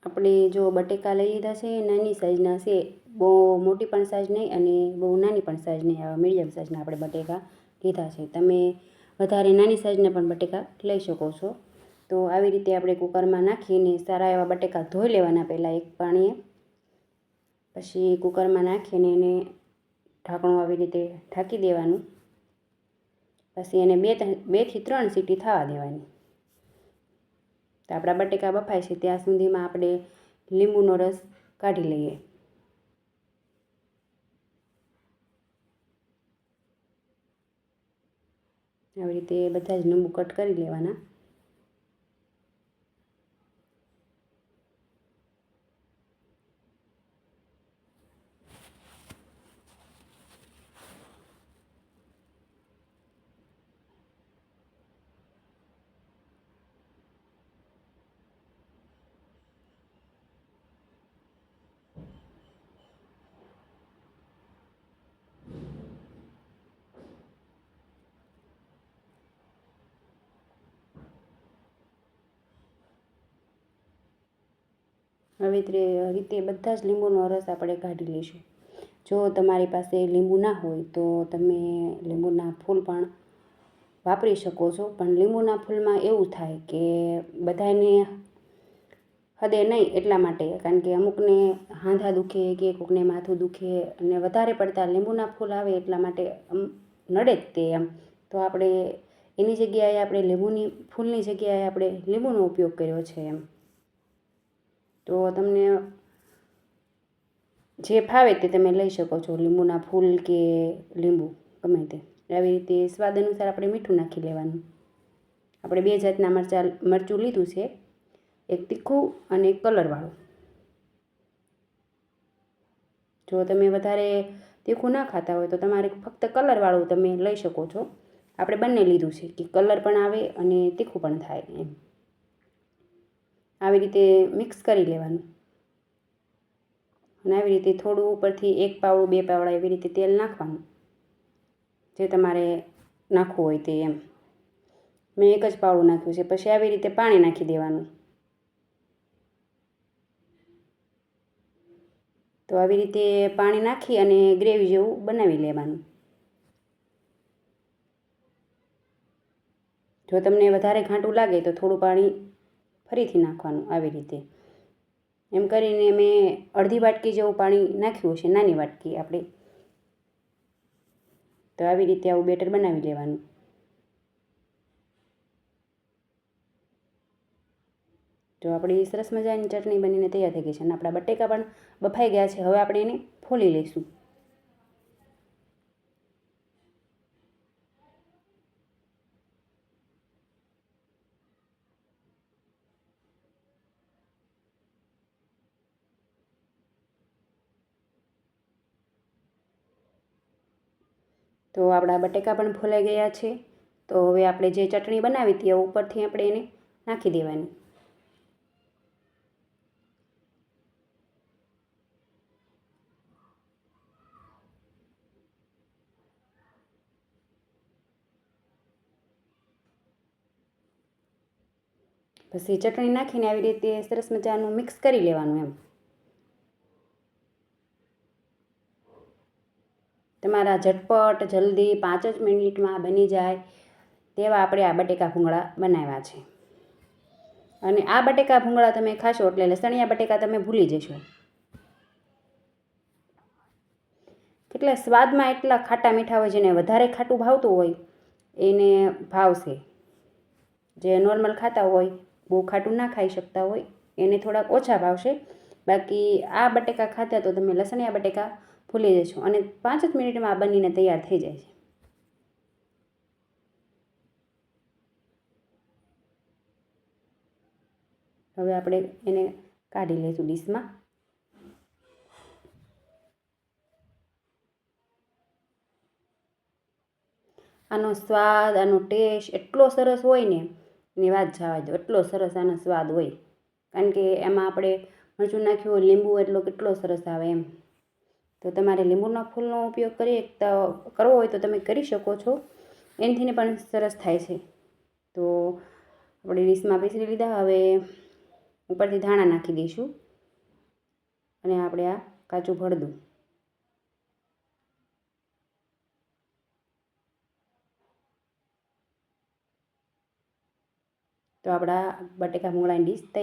આપણે જો બટેકા લઈ લીધા છે નાની સાઈઝના છે, બહુ મોટી પણ સાઈઝ નહીં અને બહુ નાની પણ સાઈઝ નહીં, આવા મીડિયમ સાઈઝના આપણે બટેકા લીધા છે. તમે વધારે નાની સાઈઝના પણ બટેકા લઈ શકો છો. તો આવી રીતે આપણે કુકરમાં નાખીને સારા એવા બટેકા ધોઈ લેવાના પહેલાં એક પાણીએ, પછી કુકરમાં નાખીને એને ઢાંકણું આવી રીતે ઢાંકી દેવાનું. પછી એને 2 થી 3 સીટી થવા દેવાની. તો આપણા બટેકા બફાય છે ત્યાં સુધીમાં આપણે લીંબુનો રસ કાઢી લઈએ. આવી રીતે બધા જ લીંબુ કટ કરી લેવાના. આવી રીતે બધા જ લીંબુનો રસ આપણે કાઢી લઈશું. જો તમારી પાસે લીંબુ ના હોય તો તમે લીંબુના ફૂલ પણ વાપરી શકો છો. પણ લીંબુના ફૂલમાં એવું થાય કે બધાને હદે નહીં, એટલા માટે, કારણ કે અમુકને હાંધા દુખે કે કોકને માથું દુખે અને વધારે પડતા લીંબુના ફૂલ આવે એટલા માટે નડે જ તે એમ. તો આપણે એની જગ્યાએ આપણે લીંબુની ફૂલની જગ્યાએ આપણે લીંબુનો ઉપયોગ કર્યો છે એમ. તો તમને જે ફાવે તે તમે લઈ શકો છો, લીંબુના ફૂલ કે લીંબુ ગમે તે. આવી રીતે સ્વાદ અનુસાર આપણે મીઠું નાખી લેવાનું. આપણે 2 જાતના મરચું લીધું છે, એક તીખું અને એક કલરવાળું. જો તમે વધારે તીખું ના ખાતા હોય તો તમારે ફક્ત કલરવાળું તમે લઈ શકો છો. આપણે બંને લીધું છે કે કલર પણ આવે અને તીખું પણ થાય એમ. આવી રીતે મિક્સ કરી લેવાનું. અને આવી રીતે થોડું ઉપરથી 1 પાવડું 2 પાવડા એવી રીતે તેલ નાખવાનું, જે તમારે નાખવું હોય તે એમ. મેં 1 જ પાવડું નાખ્યું છે. પછી આવી રીતે પાણી નાખી દેવાનું. તો આવી રીતે પાણી નાખી અને ગ્રેવી જેવું બનાવી લેવાનું. જો તમને વધારે ઘાંટું લાગે તો થોડું પાણી ફરીથી નાખવાનું. આવી રીતે એમ કરીને મેં અડધી વાટકી જેવું પાણી નાખ્યું છે, નાની વાટકી આપણે. તો આવી રીતે આવું બેટર બનાવી લેવાનું. તો આપણી સરસ મજાની ચટણી બનીને તૈયાર થઈ ગઈ છે અને આપણા બટેકા પણ બફાઈ ગયા છે. હવે આપણે એને ફોલી લઈશું. તો આપણા બટેકા પણ ફોલાઈ ગયા છે. તો હવે આપણે જે ચટણી બનાવી હતી એ ઉપરથી આપણે એને નાખી દેવાની. પછી ચટણી નાખીને આવી રીતે સરસ મજાનું મિક્સ કરી લેવાનું એમ. તમારા ઝટપટ જલ્દી 5 જ મિનિટમાં બની જાય તેવા આપણે આ બટેકા ભૂંગળા બનાવ્યા છે. અને આ બટેકા ભૂંગળા તમે ખાશો એટલે લસણિયા બટેકા તમે ભૂલી જશો. કેટલા સ્વાદમાં એટલા ખાટા મીઠા હોય, જેને વધારે ખાટું ભાવતું હોય એને ભાવશે. જે નોર્મલ ખાતા હોય, બહુ ખાટું ના ખાઈ શકતા હોય, એને થોડાક ઓછા ભાવશે. બાકી આ બટેકા ખાતા તો તમે લસણિયા બટેકા ભૂલી જશો. અને 5 જ મિનિટમાં આ બનીને તૈયાર થઈ જાય છે. હવે આપણે એને કાઢી લઈશું ડીશમાં. આનો સ્વાદ, આનો ટેસ્ટ એટલો સરસ હોય ને એની વાત જવા દો. એટલો સરસ આનો સ્વાદ હોય, કારણ કે એમાં આપણે મરચું નાખ્યું હોય, લીંબુ એટલો કેટલો સરસ આવે એમ. તો તમારે લીંબુના ફૂલનો ઉપયોગ કરવો હોય તો તમે કરી શકો છો. એનાથી પણ સરસ થાય છે. તો આપણે ડીશમાં પીસી લીધા. હવે ઉપરથી ધાણા નાખી દઈશું અને આપણે આ કાચું ભરદું તો આપણા બટેકા ભૂંગળાની ડીશ તૈયાર।